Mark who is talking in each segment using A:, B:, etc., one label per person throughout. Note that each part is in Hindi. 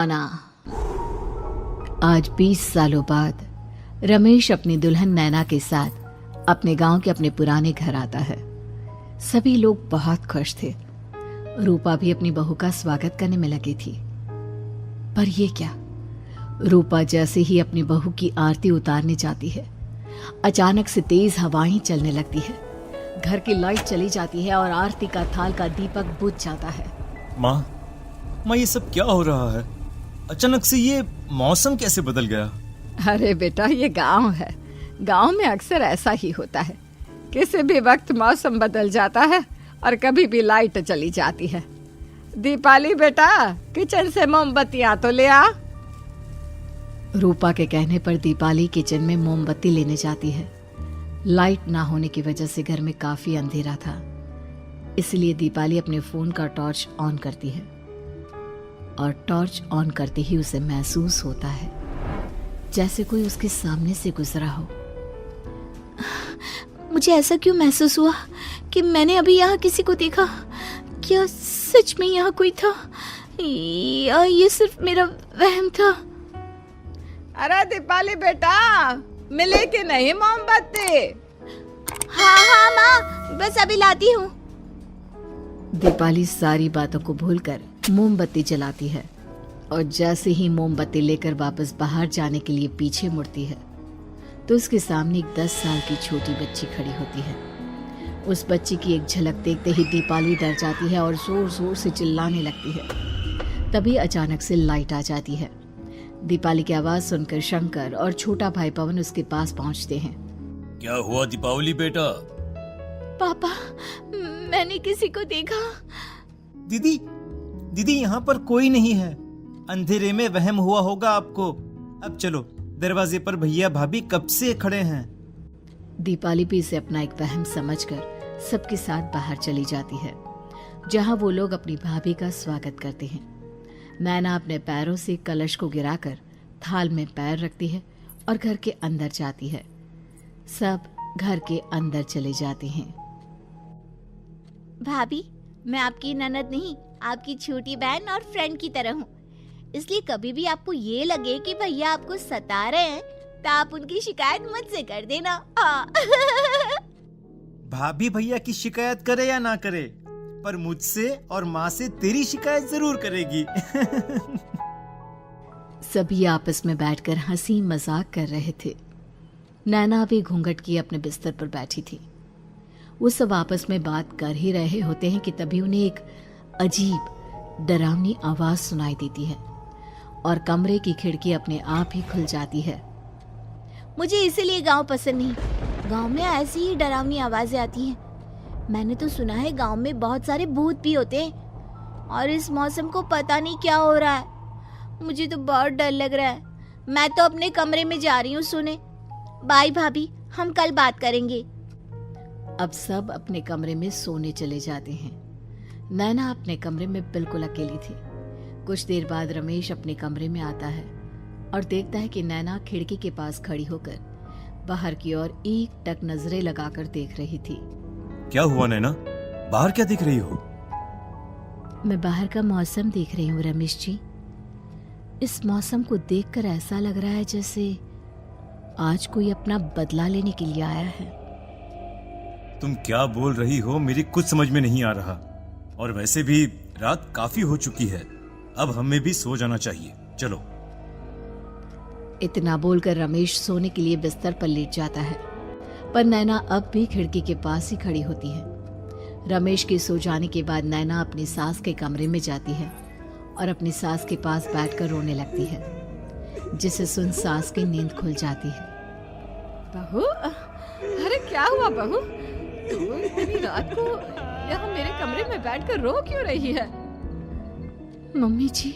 A: ना। आज 20 सालों बाद रमेश अपनी दुल्हन नैना के साथ अपने गांव के अपने पुराने घर आता है। सभी लोग बहुत खुश थे। रूपा भी अपनी बहू का स्वागत करने में लगी थी। पर ये क्या, रूपा जैसे ही अपनी बहू की आरती उतारने जाती है, अचानक से तेज हवाएं चलने लगती है। घर की लाइट चली जाती है और आरती का थाल का दीपक बुझ जाता है।
B: माँ, ये सब क्या हो रहा है? अचानक से ये मौसम कैसे बदल गया?
A: अरे बेटा, ये गांव है। गांव में अक्सर ऐसा ही होता है। किसी भी वक्त मौसम बदल जाता है और कभी भी लाइट चली जाती है। दीपाली बेटा, किचन से मोमबत्तियां तो ले आ। रूपा के कहने पर दीपाली किचन में मोमबत्ती लेने जाती है। लाइट ना होने की वजह से घर में काफी अंधेरा था, इसलिए दीपाली अपने फोन का टॉर्च ऑन करती है और टॉर्च ऑन करते ही उसे महसूस होता है जैसे कोई उसके सामने से गुजरा हो। मुझे ऐसा क्यों महसूस हुआ कि मैंने अभी यहाँ किसी को देखा? क्या सच में यहाँ कोई था या ये सिर्फ मेरा वहम था? अरे दीपाली बेटा, मिले कि नहीं मोमबत्ती?
C: हाँ माँ, बस अभी लाती हूँ।
A: दीपाली सारी बातों को भूलकर मोमबत्ती जलाती है और जैसे ही मोमबत्ती लेकर वापस बाहर जाने के लिए पीछे मुड़ती है तो उसके सामने एक 10 साल की छोटी बच्ची खड़ी होती है। उस बच्ची की एक झलक देखते ही दीपाली डर जाती है और जोर जोर से चिल्लाने लगती है। तभी अचानक से लाइट आ जाती है। दीपाली की आवाज सुनकर शंकर और छोटा भाई पवन उसके पास पहुंचते हैं।
B: क्या हुआ दीपावली बेटा?
C: पापा, मैंने किसी को देखा।
B: दीदी यहाँ पर कोई नहीं है। अंधेरे में वहम हुआ होगा आपको। अब चलो, दरवाजे पर भैया भाभी कब से खड़े हैं।
A: दीपाली भी इसे अपना एक वहम समझकर सबके साथ बाहर चली जाती है, जहां वो लोग अपनी भाभी का स्वागत करते हैं। नैना अपने पैरों से कलश को गिराकर थाल में पैर रखती है और घर के अंदर जाती है। सब घर के अंदर चले जाते हैं।
C: भाभी, मैं आपकी ननद नहीं, आपकी छोटी बहन और फ्रेंड की तरह हूँ। इसलिए कभी भी आपको ये लगे कि भैया आपको सता रहे हैं तो आप उनकी शिकायत मुझसे कर देना।
B: भाभी भैया की शिकायत करे या ना करे, पर मुझसे और माँ से तेरी शिकायत जरूर करेगी।
A: सभी आपस में बैठकर हंसी मजाक कर रहे थे। नैना भी घूंघट किए अपने बिस्तर पर बैठी थी। वो सब आपस में बात कर ही रहे होते हैं कि तभी उन्हें एक अजीब डरावनी आवाज सुनाई देती है और कमरे की खिड़की अपने आप ही खुल जाती है।
C: मुझे इसीलिए गांव पसंद नहीं। गांव में ऐसी ही डरावनी आवाजें आती हैं। मैंने तो सुना है गांव में बहुत सारे भूत भी होते हैं और इस मौसम को पता नहीं क्या हो रहा है। मुझे तो बहुत डर लग रहा है। मैं तो अपने कमरे में जा रही हूँ सोने। बाय भाभी, हम कल बात करेंगे।
A: अब सब अपने कमरे में सोने चले जाते हैं। नैना अपने कमरे में बिल्कुल अकेली थी। कुछ देर बाद रमेश अपने कमरे में आता है और देखता है कि नैना खिड़की के पास खड़ी होकर बाहर की ओर एक टक नजरें लगाकर देख रही थी।
B: क्या हुआ नैना? बाहर क्या देख रही हो?
A: मैं बाहर का मौसम देख रही हूँ रमेश जी। इस मौसम को देखकर ऐसा लग रहा है जैसे आज कोई अपना बदला लेने के लिए आया है।
B: तुम क्या बोल रही हो? मेरी कुछ समझ में नहीं आ रहा। और वैसे भी रात काफी हो चुकी है, अब हमें भी सो जाना चाहिए। चलो।
A: इतना बोलकर रमेश सोने के लिए बिस्तर पर लेट जाता है, पर नैना अब भी खिड़की के पास ही खड़ी होती है। रमेश के सो जाने के बाद नैना अपनी सास के कमरे में जाती है और अपनी सास के पास बैठकर रोने लगती है, जिसे सुन सास की नींद खुल जाती है। बहू, अरे क्या हुआ बहू? तू इतनी रात को यहाँ मेरे कमरे में बैठकर रो क्यों रही है? मम्मी जी,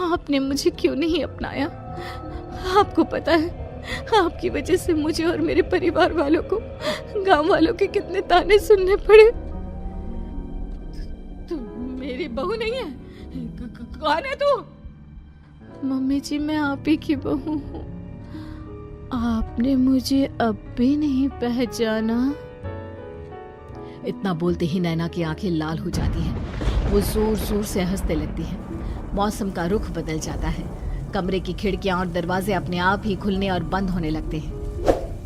A: आपने मुझे क्यों नहीं अपनाया? आपको पता है, आपकी वजह से मुझे और मेरे परिवार वालों को गांव वालों के कितने ताने सुनने पड़े। तू मेरी बहू नहीं है? कौन है तू? मम्मी जी, मैं आप ही की बहू हूँ। आपने मुझे अब भी नहीं पहचाना? इतना बोलते ही नैना की आंखें लाल हो जाती हैं। वो जोर जोर से हंसने लगती है। मौसम का रुख बदल जाता है। कमरे की खिड़कियां और दरवाजे अपने आप ही खुलने और बंद होने लगते हैं।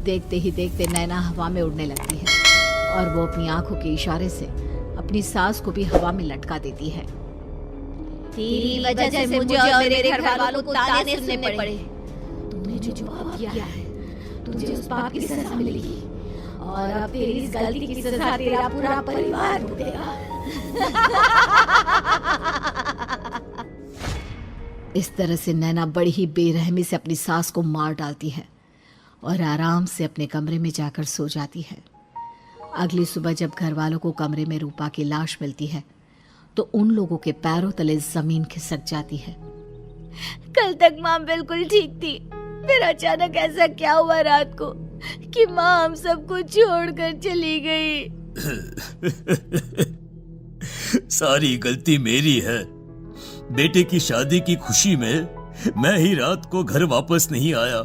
A: देखते ही देखते नैना हवा में उड़ने लगती है और वो अपनी आंखों के इशारे से अपनी सास को भी हवा में लटका देती है।
C: तेरी वजह से मुझे और मेरे घर वालों को ताने सुनने पड़े।
A: तूने जो पाप किया है, तुझे उस पाप की सजा मिलेगी और अब तेरी इस गलती की सजा तेरा पूरा परिवार भुगतेगा। इस तरह से नैना बड़ी ही बेरहमी से अपनी सास को मार डालती है और आराम से अपने कमरे में जाकर सो जाती है। अगली सुबह जब घर वालों को कमरे में रूपा की लाश मिलती है तो उन लोगों के पैरों तले जमीन खिसक जाती है।
C: कल तक माँ बिल्कुल ठीक थी, फिर अचानक ऐसा क्या हुआ रात को कि माँ हम सबको छोड़कर चली गई।
B: सारी गलती मेरी है। बेटे की शादी की खुशी में मैं ही रात को घर वापस नहीं आया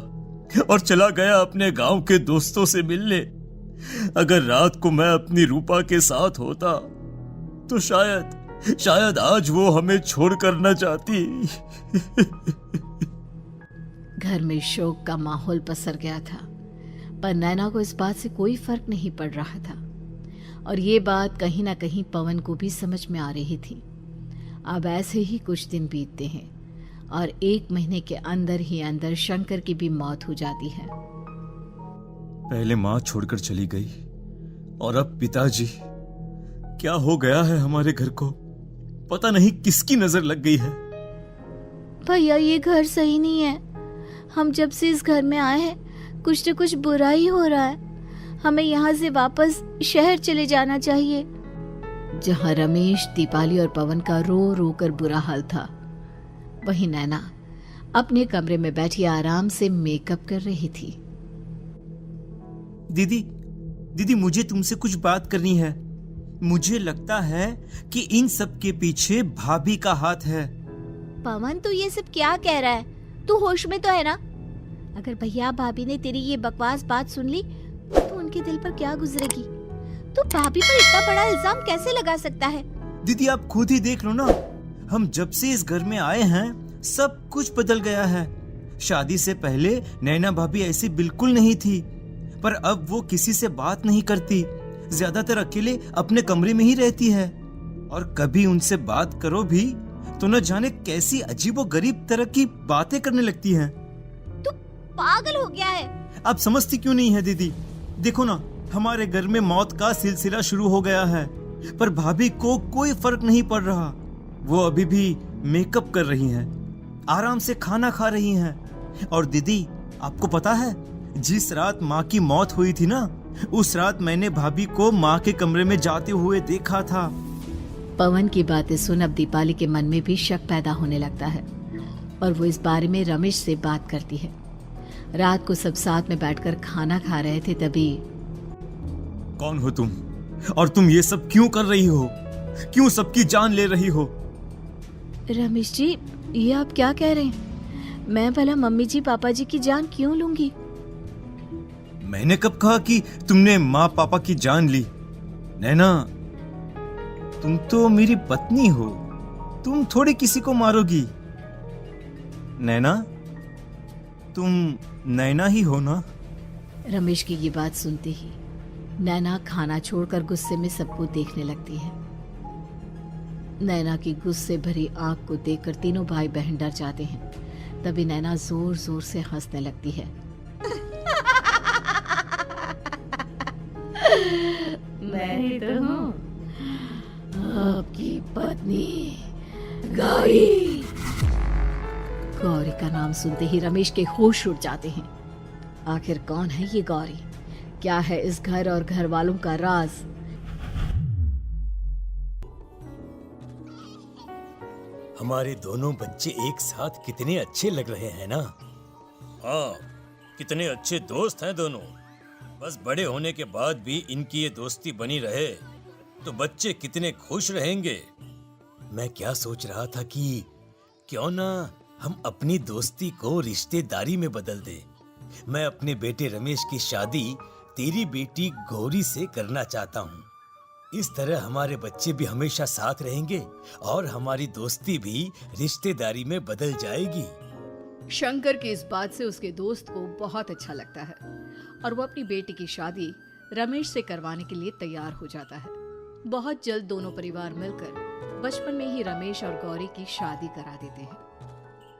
B: और चला गया अपने गांव के दोस्तों से मिलने। अगर रात को मैं अपनी रूपा के साथ होता तो शायद आज वो हमें छोड़कर न जाती।
A: घर में शोक का माहौल पसर गया था, पर नैना को इस बात से कोई फर्क नहीं पड़ रहा था और ये बात कहीं ना कहीं पवन को भी समझ में आ रही थी। अब ऐसे ही कुछ दिन बीतते हैं और 1 महीने के अंदर ही अंदर शंकर की भी मौत हो जाती है।
B: पहले माँ छोड़कर चली गई और अब पिताजी। क्या हो गया है हमारे घर को? पता नहीं किसकी नजर लग गई है।
C: भैया ये घर सही नहीं है। हम जब से इस घर में आए हैं कुछ न कुछ बुरा ही हो रहा है। हमें यहाँ से वापस शहर चले जाना चाहिए।
A: जहाँ रमेश, दीपाली और पवन का रो रो कर बुरा हाल था, वहीं नैना अपने कमरे में बैठी आराम से मेकअप कर रही थी।
D: दीदी मुझे तुमसे कुछ बात करनी है। मुझे लगता है कि इन सब के पीछे भाभी का हाथ है।
C: पवन तू ये सब क्या कह रहा है? तू होश में तो है ना? अगर भैया भाभी ने तेरी ये बकवास बात सुन ली तो उनके दिल पर क्या गुजरेगी? तू भाभी पर इतना बड़ा इल्जाम कैसे लगा सकता है?
D: दीदी आप खुद ही देख लो ना, हम जब से इस घर में आए हैं सब कुछ बदल गया है। शादी से पहले नैना भाभी ऐसी बिल्कुल नहीं थी, पर अब वो किसी से बात नहीं करती, ज्यादातर अकेले अपने कमरे में ही रहती है और कभी उनसे बात करो भी तो न जाने कैसी अजीबोगरीब तरह की बातें करने लगती हैं।
C: तू पागल हो गया है?
D: आप समझती क्यों नहीं है दीदी? देखो ना, हमारे घर में मौत का सिलसिला शुरू हो गया है, पर भाभी को कोई फर्क नहीं पड़ रहा। वो अभी भी मेकअप कर रही हैं, आराम से खाना खा रही हैं। और दीदी आपको पता है, जिस रात माँ की मौत हुई थी ना, उस रात मैंने भाभी को माँ के कमरे में जाते हुए देखा था।
A: पवन की बातें सुन अब दीपाली के मन में भी शक पैदा होने लगता है और वो इस बारे में रमेश से बात करती है। रात को सब साथ में बैठकर खाना खा रहे थे, तभी
B: कौन हो तुम और तुम ये सब क्यों कर रही हो? क्यों सबकी जान ले रही हो?
C: रमेश जी, ये आप क्या कह रहे हैं? मैं भला मम्मी जी पापा जी की जान क्यों लूंगी?
B: मैंने कब कहा कि तुमने माँ पापा की जान ली? नैना, तुम तो मेरी पत्नी हो, तुम थोड़ी किसी को मारोगी। नैना, तुम नैना ही हो ना?
A: रमेश की ये बात सुनते ही नैना खाना छोड़कर गुस्से में सबको देखने लगती है। नैना की गुस्से भरी आंख को देखकर तीनों भाई बहन डर जाते हैं। तभी नैना जोर जोर से हंसने लगती है। मैं ही तो हूँ, आपकी पत्नी गौरी। गौरी का नाम सुनते ही रमेश के होश उड़ जाते हैं। आखिर कौन है ये गौरी? क्या है इस घर और घर वालों का राज?
E: हमारे दोनों बच्चे एक साथ कितने अच्छे लग रहे हैं ना?
B: हाँ, कितने अच्छे दोस्त हैं दोनों। बस बड़े होने के बाद भी इनकी ये दोस्ती बनी रहे तो बच्चे कितने खुश रहेंगे।
E: मैं क्या सोच रहा था कि क्यों ना हम अपनी दोस्ती को रिश्तेदारी में बदल दें। मैं अपने बेटे रमेश की शादी तेरी बेटी गौरी से करना चाहता हूँ। इस तरह हमारे बच्चे भी हमेशा साथ रहेंगे और हमारी दोस्ती भी रिश्तेदारी में बदल जाएगी।
A: शंकर की इस बात से उसके दोस्त को बहुत अच्छा लगता है और वो अपनी बेटी की शादी रमेश से करवाने के लिए तैयार हो जाता है। बहुत जल्द दोनों परिवार मिलकर बचपन में ही रमेश और गौरी की शादी करा देते हैं।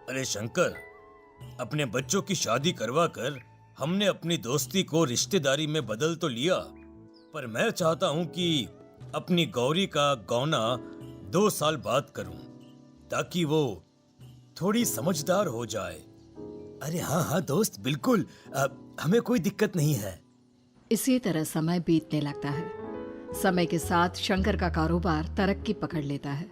B: अरे शंकर, अपने बच्चों की शादी करवा कर हमने अपनी दोस्ती को रिश्तेदारी में बदल तो लिया, पर मैं चाहता हूं कि अपनी गौरी का गौना 2 साल बाद करूं, ताकि वो थोड़ी समझदार हो जाए।
E: अरे हाँ हाँ दोस्त, बिल्कुल, हमें कोई दिक्कत नहीं है।
A: इसी तरह समय बीतने लगता है। समय के साथ शंकर का कारोबार तरक्की पकड़ लेता है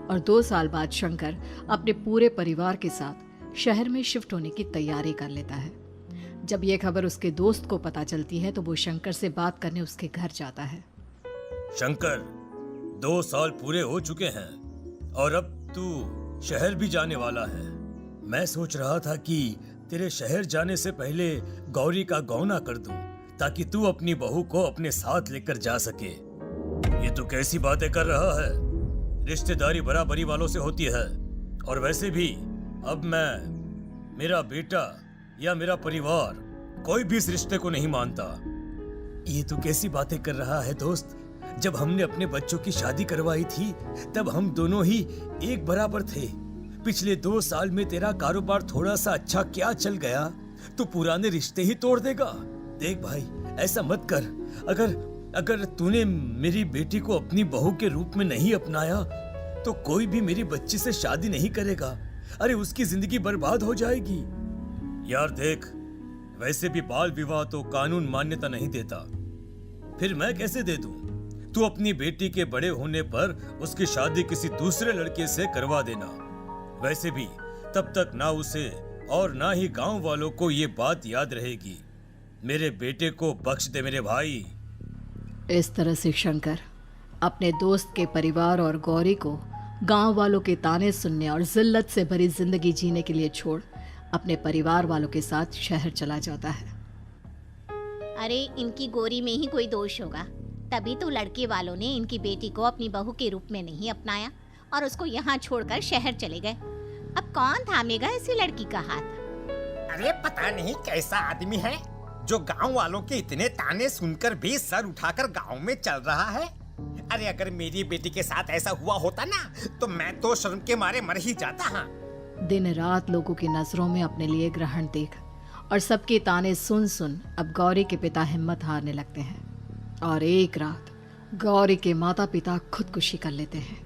A: और 2 साल बाद शंकर अपने पूरे परिवार के साथ शहर में शिफ्ट होने की तैयारी कर लेता है। जब यह खबर उसके दोस्त को पता चलती है तो वो शंकर से बात करने उसके घर जाता है।
B: शंकर, 2 साल पूरे हो चुके हैं और अब तू शहर भी जाने वाला है। मैं सोच रहा था कि तेरे शहर जाने से पहले गौरी का गौना कर दूं, ताकि तू अपनी बहू को अपने साथ लेकर जा सके। ये तू कैसी बातें कर रहा है? रिश्तेदारी बराबरी वालों से होती है, और वैसे भी अब मेरा बेटा या मेरा परिवार कोई भी इस रिश्ते को नहीं मानता।
E: ये तू कैसी बातें कर रहा है दोस्त? जब हमने अपने बच्चों की शादी करवाई थी तब हम दोनों ही एक बराबर थे। पिछले 2 साल में तेरा कारोबार थोड़ा सा अच्छा क्या चल गया तो पुराने रिश्ते ही तोड़ देगा। देख भाई, ऐसा मत कर। अगर तूने मेरी बेटी को अपनी बहू के रूप में नहीं अपनाया तो कोई भी मेरी बच्ची से शादी नहीं करेगा। अरे उसकी जिंदगी बर्बाद हो जाएगी।
B: यार देख, वैसे भी बाल विवाह तो कानून मान्यता नहीं देता, फिर मैं कैसे दे दूं? तू अपनी बेटी के बड़े होने पर उसकी शादी किसी दूसरे लड़के से करवा देना। वैसे भी तब तक ना उसे और ना ही गांव वालों को ये बात याद रहेगी। मेरे बेटे को बख्श दे मेरे भाई।
A: इस तरह से शंकर अपने दोस्त के परिवार और गौरी को गांव वालों के ताने सुनने और जिल्लत से भरी जिंदगी जीने के लिए छोड़ अपने परिवार वालों के साथ शहर चला जाता है।
C: अरे इनकी गौरी में ही कोई दोष होगा, तभी तो लड़के वालों ने इनकी बेटी को अपनी बहू के रूप में नहीं अपनाया और उसको यहाँ छोड़कर शहर चले गए। अब कौन थामेगा ऐसी लड़की का हाथ?
F: अरे पता नहीं कैसा आदमी है जो गांव वालों के इतने ताने सुनकर भी सर उठाकर गांव में चल रहा है। अरे अगर मेरी बेटी के साथ ऐसा हुआ होता ना तो मैं तो शर्म के मारे मर ही जाता। हाँ,
A: दिन रात लोगों की नजरों में अपने लिए ग्रहण देख और सबके ताने सुन सुन अब गौरी के पिता हिम्मत हारने लगते हैं और एक रात गौरी के माता पिता खुदकुशी कर लेते हैं।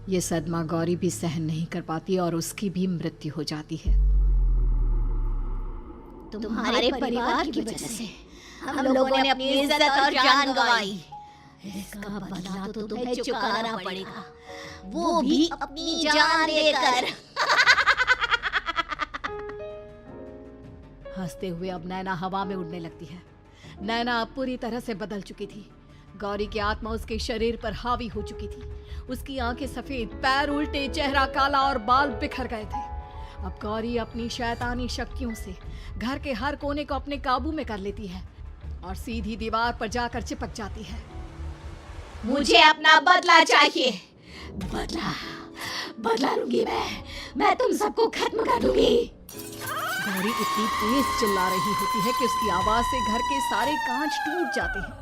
A: ये सदमा गौरी भी सहन नहीं कर पाती और उसकी भी मृत्यु हो जाती है।
C: तुम्हारे परिवार की वजह से हम लोगों ने अपनी इज्जत और जान गंवाई। इसका बदला तो तुम्हें चुकाना पड़ेगा, वो भी अपनी जान देकर।
A: हंसते हुए अब नैना हवा में उड़ने लगती है। नैना अब पूरी तरह से बदल चुकी थी। गौरी की आत्मा उसके शरीर पर हावी हो चुकी थी। उसकी आंखें सफेद, पैर उल्टे, चेहरा काला और बाल बिखर गए थे। अब गौरी अपनी शैतानी शक्तियों से घर के हर कोने को अपने काबू में कर लेती है और सीधी दीवार पर जाकर चिपक जाती है।
C: मुझे अपना बदला चाहिए। बदला लूंगी मैं तुम सबको खत्म कर दूंगी।
A: गौरी इतनी तेज चिल्ला रही होती है कि उसकी आवाज से घर के सारे कांच टूट जाते हैं।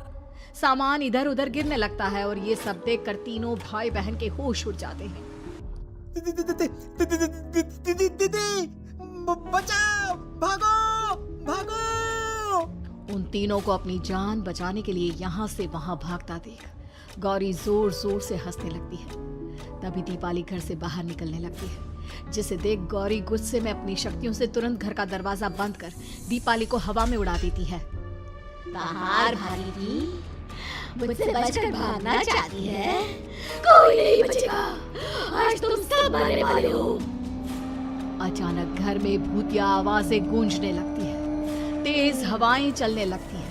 A: सामान इधर उधर गिरने लगता है और ये सब देखकर तीनों भाई बहन के होश उड़ जाते हैं।
F: बचाओ, भागो भागो।
A: उन तीनों को अपनी जान बचाने के लिए यहाँ से वहां भागता देख गौरी जोर जोर से हंसने लगती है। तभी दीपाली घर से बाहर निकलने लगती है, जिसे देख गौरी गुस्से में अपनी शक्तियों से तुरंत घर का दरवाजा बंद कर दीपाली को हवा में उड़ा देती है।
C: बाहर भागी, मुझसे बचकर भागना चाहती है? कोई नहीं बचेगा, आज तुम सब मरने वाले हो।
A: अचानक घर में भूतिया आवाजें गूंजने लगती है, तेज हवाएं चलने लगती हैं।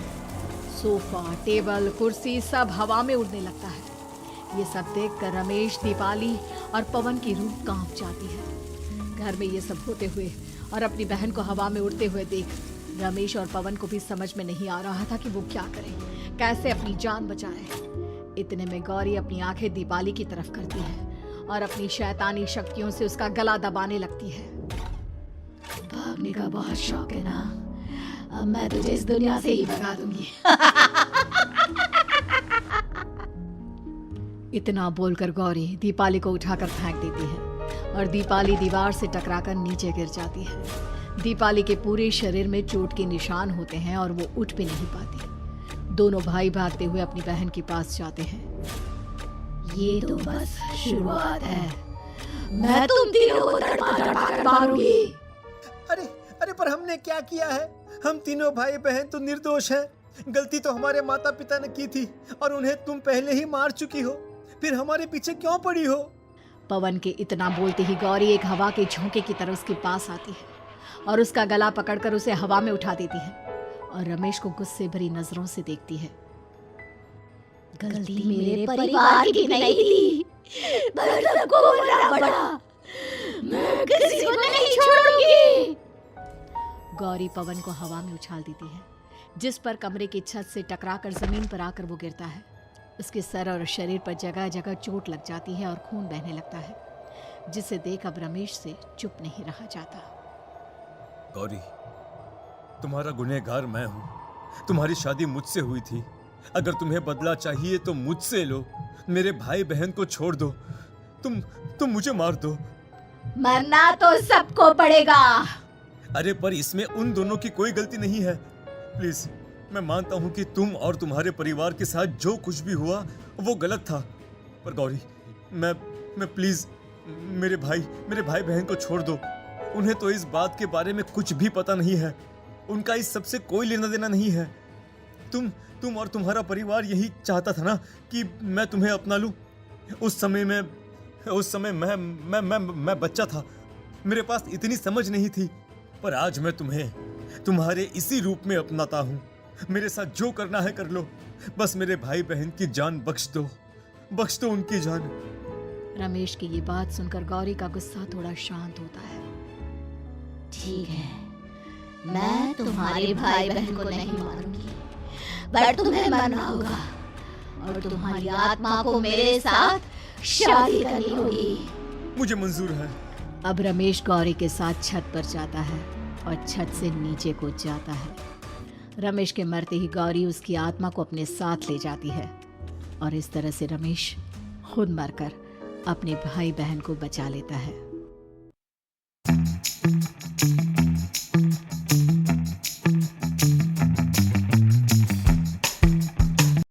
A: सोफा, टेबल, कुर्सी सब हवा में उड़ने लगता है। ये सब देखकर रमेश, दीपाली और पवन की रूह कांप जाती है। घर में ये सब होते हुए और अपनी बहन को हवा में उड़ते हुए देख रमेश और पवन को भी समझ में नहीं आ रहा था कि वो क्या करें, कैसे अपनी जान बचाए। इतने में गौरी अपनी आंखें दीपाली की तरफ करती है और अपनी शैतानी शक्तियों से उसका गला दबाने लगती है। भागने का बहुत शौक है ना, अब मैं तुझे इस दुनिया से ही भगा दूंगी। इतना बोलकर गौरी दीपाली को उठाकर फेंक देती है और दीपाली दीवार से टकराकर नीचे गिर जाती है। दीपाली के पूरे शरीर में चोट के निशान होते हैं और वो उठ भी नहीं पाती। दोनों भाई भागते हुए अपनी बहन के पास जाते हैं। ये तो बस शुरुआत है, मैं तुम तीनों को तड़पा कर मारूंगी।
E: अरे अरे पर हमने क्या किया है? हम तीनों भाई बहन तो निर्दोष हैं। गलती तो हमारे माता पिता ने की थी और उन्हें तुम पहले ही मार चुकी हो, फिर हमारे पीछे क्यों पड़ी हो?
A: पवन के इतना बोलते ही गौरी एक हवा के झोंके की तरह उसके पास आती है और उसका गला पकड़कर उसे हवा में उठा देती है और रमेश को गुस्से भरी नजरों से देखती है।
C: गलती मेरे परिवार की नहीं थी, पर सबको बोलना पड़ा। मैं किसी को नहीं छोड़ूंगी।
A: गौरी पवन को हवा में उछाल देती है, जिस पर कमरे की छत से टकराकर जमीन पर आकर वो गिरता है। उसके सर और शरीर पर जगह जगह चोट लग जाती है और खून बहने लगता है, जिसे देख अब रमेश से चुप नहीं रहा जाता।
E: गौरी, तुम्हारा गुनहगार मैं हूँ। तुम्हारी शादी मुझसे हुई थी। अगर तुम्हें बदला चाहिए तो मुझसे लो। मेरे भाई बहन को छोड़ दो। तुम मुझे मार दो।
A: मरना तो सबको पड़ेगा।
E: अरे पर इसमें उन दोनों की कोई गलती नहीं है। प्लीज, मैं मानता हूँ कि तुम और तुम्हारे परिवार के साथ जो कुछ भी हुआ वो गलत था, पर गौरी, मैं प्लीज मेरे भाई बहन को छोड़ दो। उन्हें तो इस बात के बारे में कुछ भी पता नहीं है। उनका इस सबसे कोई लेना देना नहीं है। तुम और तुम्हारा परिवार यही चाहता था ना कि मैं तुम्हें अपना लूं। उस समय मैं बच्चा था। मेरे पास इतनी समझ नहीं थी, पर आज मैं तुम्हें तुम्हारे इसी रूप में अपनाता हूं। मेरे साथ जो करना है कर लो, बस मेरे भाई बहन की जान बख्श दो उनकी जान।
A: रमेश की ये बात सुनकर गौरी का गुस्सा थोड़ा शांत होता है।
C: ठीक है, मैं तुम्हारे भाई बहन को नहीं मारूंगी, पर तुम्हें मरना होगा और तुम्हारी आत्मा को मेरे साथ शादी करनी होगी।
E: मुझे मंजूर है।
A: अब रमेश गौरी के साथ छत पर जाता है और छत से नीचे कूद जाता है। रमेश के मरते ही गौरी उसकी आत्मा को अपने साथ ले जाती है और इस तरह से रमेश खुद मरकर अपने भाई बहन को बचा लेता है।